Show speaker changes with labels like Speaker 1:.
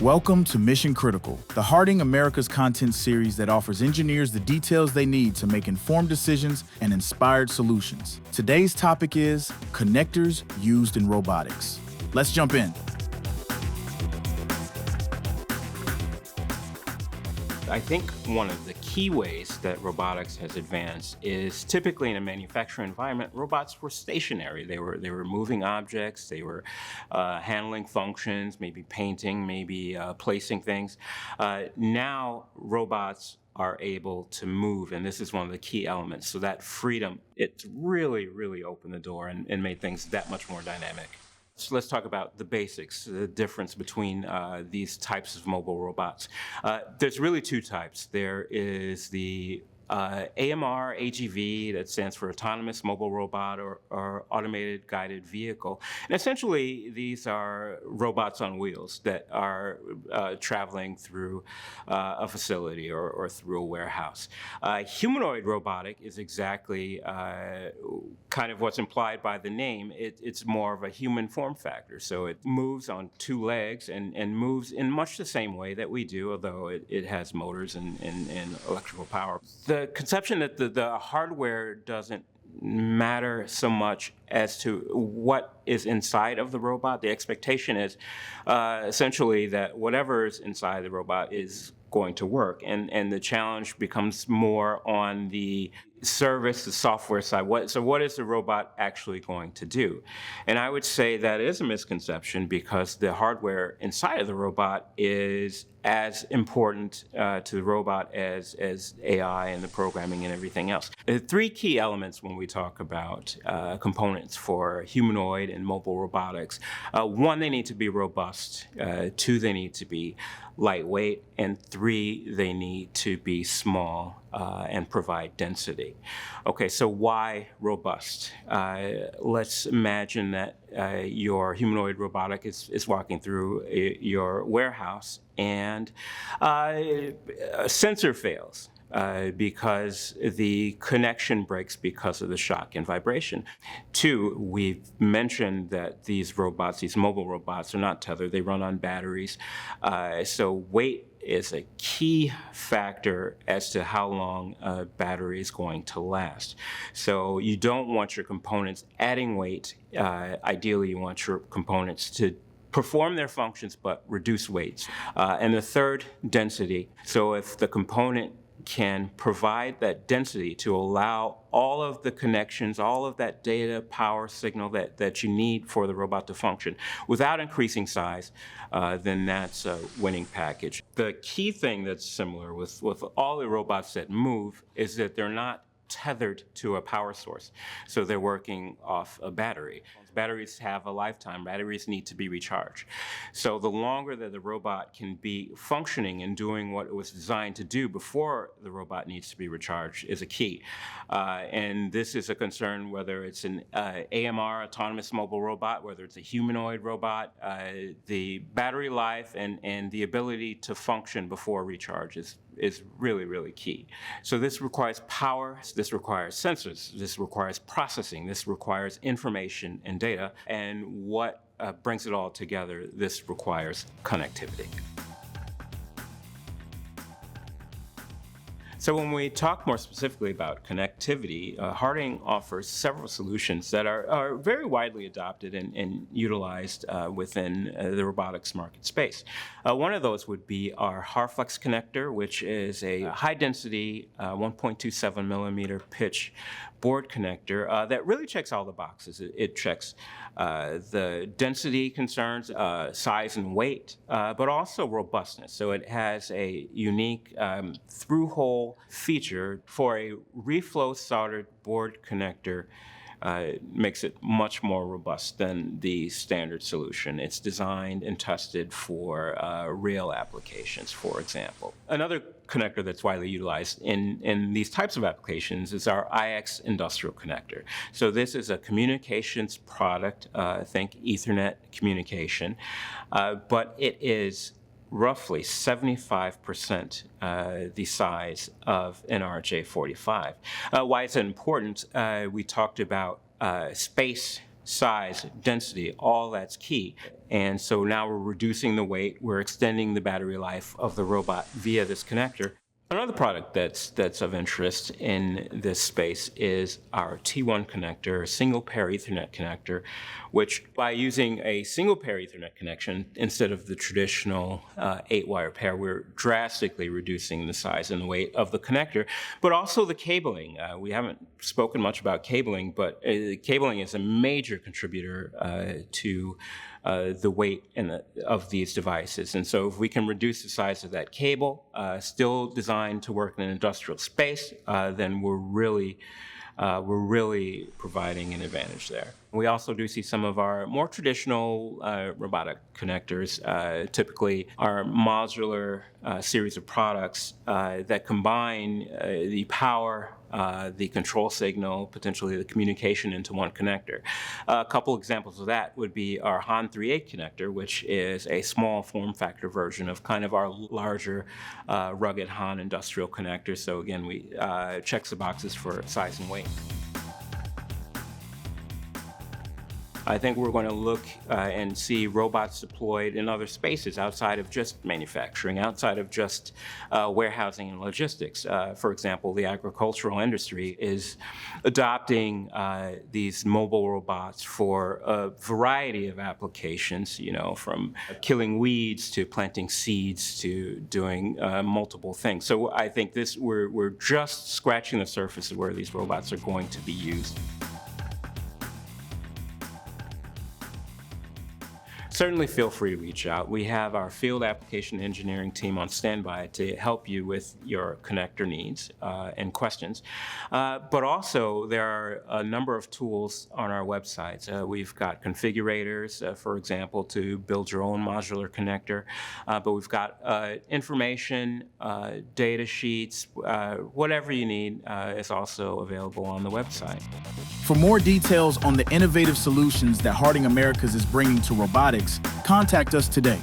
Speaker 1: Welcome to Mission Critical, the HARTING America's content series that offers engineers the details they need to make informed decisions and inspired solutions. Today's topic is connectors used in robotics. Let's jump in.
Speaker 2: I think one of the key ways that robotics has advanced is typically in a manufacturing environment, robots were stationary. They were moving objects, they were handling functions, maybe painting, maybe placing things. Now robots are able to move, and this is one of the key elements. So that freedom, it's really opened the door and made things that much more dynamic. So let's talk about the basics, the difference between these types of mobile robots. There's really two types. There is the AMR, AGV, that stands for Autonomous Mobile Robot or Automated Guided Vehicle. And essentially, these are robots on wheels that are traveling through a facility or through a warehouse. Humanoid robotic is exactly kind of what's implied by the name. It's more of a human form factor. So it moves on two legs and moves in much the same way that we do, although it has motors and electrical power. The conception that the hardware doesn't matter so much as to what is inside of the robot. The expectation is essentially that whatever is inside the robot is going to work, and the challenge becomes more on the service, the software side. What is the robot actually going to do? And I would say that is a misconception because the hardware inside of the robot is as important to the robot as AI and the programming and everything else. The three key elements when we talk about components for humanoid and mobile robotics. One, they need to be robust. Two, they need to be lightweight. And three, they need to be small and provide density. Okay, so why robust? Let's imagine that your humanoid robotic is walking through your warehouse and a sensor fails because the connection breaks because of the shock and vibration. Two, we've mentioned that these robots, these mobile robots, are not tethered. They run on batteries. So weight is a key factor as to how long a battery is going to last. So you don't want your components adding weight. Ideally, you want your components to perform their functions but reduce weights. And the third, density. So if the component can provide that density to allow all of the connections, all of that data, power, signal that you need for the robot to function without increasing size, then that's a winning package. The key thing that's similar with all the robots that move is that they're not tethered to a power source. So they're working off a battery. Batteries have a lifetime. Batteries need to be recharged. So the longer that the robot can be functioning and doing what it was designed to do before the robot needs to be recharged is a key. And this is a concern whether it's an AMR, autonomous mobile robot, whether it's a humanoid robot. The battery life and the ability to function before recharge is really key. So this requires power, this requires sensors, this requires processing, this requires information and data, and what brings it all together, this requires connectivity. So when we talk more specifically about connectivity, HARTING offers several solutions that are very widely adopted and utilized within the robotics market space. One of those would be our HARFlex connector, which is a high-density 1.27 millimeter pitch board connector that really checks all the boxes. It checks the density concerns, size and weight, but also robustness. So it has a unique through-hole feature for a reflow soldered board connector. Makes it much more robust than the standard solution. It's designed and tested for rail applications, for example. Another connector that's widely utilized in these types of applications is our IX industrial connector. So this is a communications product, think Ethernet communication, but it is roughly 75% the size of an RJ45. Why is that important? We talked about space size, density, all that's key. And so now we're reducing the weight, we're extending the battery life of the robot via this connector. Another product that's of interest in this space is our T1 connector, single pair Ethernet connector, which by using a single pair Ethernet connection instead of the traditional 8-wire pair, we're drastically reducing the size and the weight of the connector, but also the cabling. We haven't spoken much about cabling, but cabling is a major contributor to the weight of these devices. And so if we can reduce the size of that cable, still designed to work in an industrial space, then we're really providing an advantage there. We also do see some of our more traditional robotic connectors, typically our modular series of products that combine the power, the control signal, potentially the communication into one connector. A couple examples of that would be our HAN 3.8 connector, which is a small form factor version of kind of our larger rugged HAN industrial connector. So again, we checks the boxes for size and weight. I think we're going to look and see robots deployed in other spaces outside of just manufacturing, outside of just warehousing and logistics. For example, the agricultural industry is adopting these mobile robots for a variety of applications, from killing weeds to planting seeds to doing multiple things. So I think we're just scratching the surface of where these robots are going to be used. Certainly feel free to reach out. We have our field application engineering team on standby to help you with your connector needs and questions. But also, there are a number of tools on our website. We've got configurators, for example, to build your own modular connector. But we've got information, data sheets, whatever you need is also available on the website.
Speaker 1: For more details on the innovative solutions that HARTING Americas is bringing to robotics, contact us today.